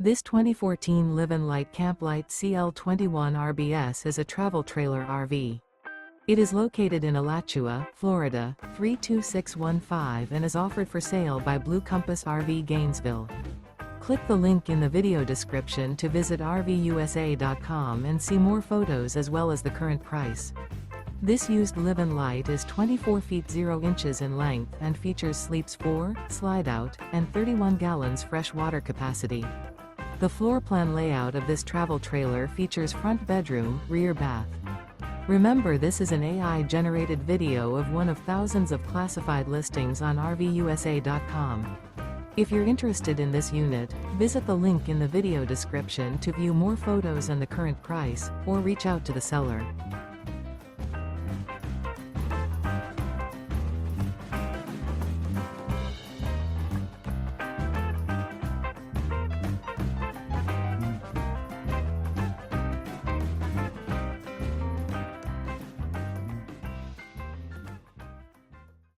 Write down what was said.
This 2014 Livin Lite CampLite CL 21 RBS is a travel trailer RV. It is located in Alachua, Florida, 32615 and is offered for sale by Blue Compass RV Gainesville. Click the link in the video description to visit RVUSA.com and see more photos as well as the current price. This used Livin Lite is 24 feet 0 inches in length and features sleeps 4, Slideout, and 31 gallons fresh water capacity. The floor plan layout of this travel trailer features front bedroom, rear bath. Remember, this is an AI-generated video of one of thousands of classified listings on RVUSA.com. If you're interested in this unit, visit the link in the video description to view more photos and the current price, or reach out to the seller.